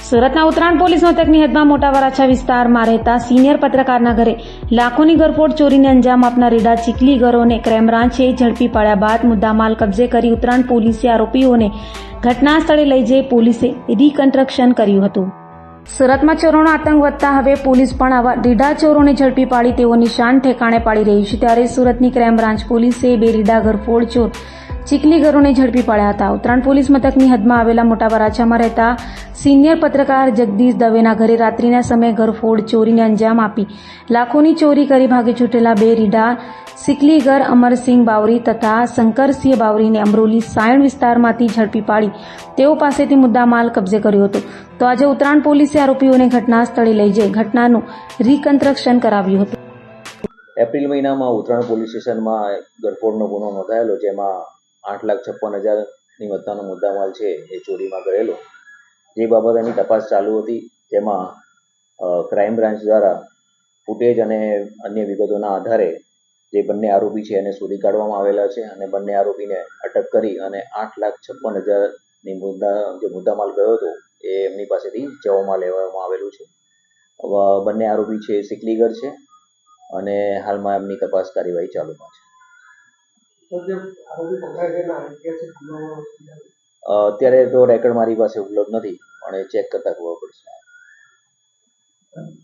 સુરતના ઉત્તરાયણ પોલીસ મથકની હદમાં મોટા વરાછા વિસ્તારમાં રહેતા સિનિયર પત્રકારના ઘરે લાખોની ઘરફોડ ચોરીને અંજામ આપનાર રેડા ચીખલીગરોને ક્રાઇમ બ્રાન્ચે ઝડપી પાડ્યા બાદ મુદ્દામાલ કબજે કરી ઉત્તરાયણ પોલીસે આરોપીઓને ઘટના સ્થળે લઈ જઈ પોલીસે રિકન્સ્ટ્રક્શન કર્યું હતું. સુરતમાં ચોરોનો આતંક વધતા હવે પોલીસ પણ આવા રીડા ચોરોને ઝડપી પાડી તેઓ નિશાન ઠેકાણે પાડી રહી છે. ત્યારે સુરતની ક્રાઇમ બ્રાન્ચ પોલીસે 2 રીડા ઘરફોડ ચોર ચીખલીગરોને ઝડપી પાડ્યા હતા. ઉત્તરાયણ પોલીસ મથકની હદમાં આવેલા મોટા વરાછામાં રહેતા સિનિયર પત્રકાર જગદીશ દવેના ઘરે રાત્રિના સમયે ઘરફોડ ચોરીને અંજામ આપી લાખોની ચોરી કરી ભાગી છૂટેલા 2 રીડા ચીખલીગર અમરસિંહ બાવરી તથા શંકરસિંહ બાવરીને અમરોલી સાયણ વિસ્તારમાંથી ઝડપી પાડી તેઓ પાસેથી મુદ્દામાલ કબજે કર્યો હતો. તો આજે ઉત્તરાયણ પોલીસે આરોપીઓને ઘટના સ્થળે લઈ જઈ ઘટનાનું રિકન્સ્ટ્રક્શન કરાવ્યું હતું. એપ્રિલ મહિનામાં ઉત્તરાયણ પોલીસ સ્ટેશનમાં ઘરફોડનો ગુનો નોંધાયેલો, જેમાં 8,56,000ની વધતાનો મુદ્દામાલ છે એ ચોરીમાં ગયેલો. જે બાબતેની તપાસ ચાલુ હતી, જેમાં ક્રાઇમ બ્રાન્ચ દ્વારા ફૂટેજ અને અન્ય વિગતોના આધારે જે બંને આરોપી છે એને શોધી કાઢવામાં આવેલા છે અને બંને આરોપીને અટક કરી અને 8,56,000ની જે મુદ્દામાલ ગયો હતો એ એમની પાસેથી જવામાં લેવામાં આવેલું છે. બંને આરોપી છે ચીખલીગર છે અને હાલમાં એમની તપાસ કાર્યવાહી ચાલુમાં છે. અત્યારે તો રેકર્ડ મારી પાસે ઉપલબ્ધ નથી, પણ એ ચેક કરતા ખબર પડશે.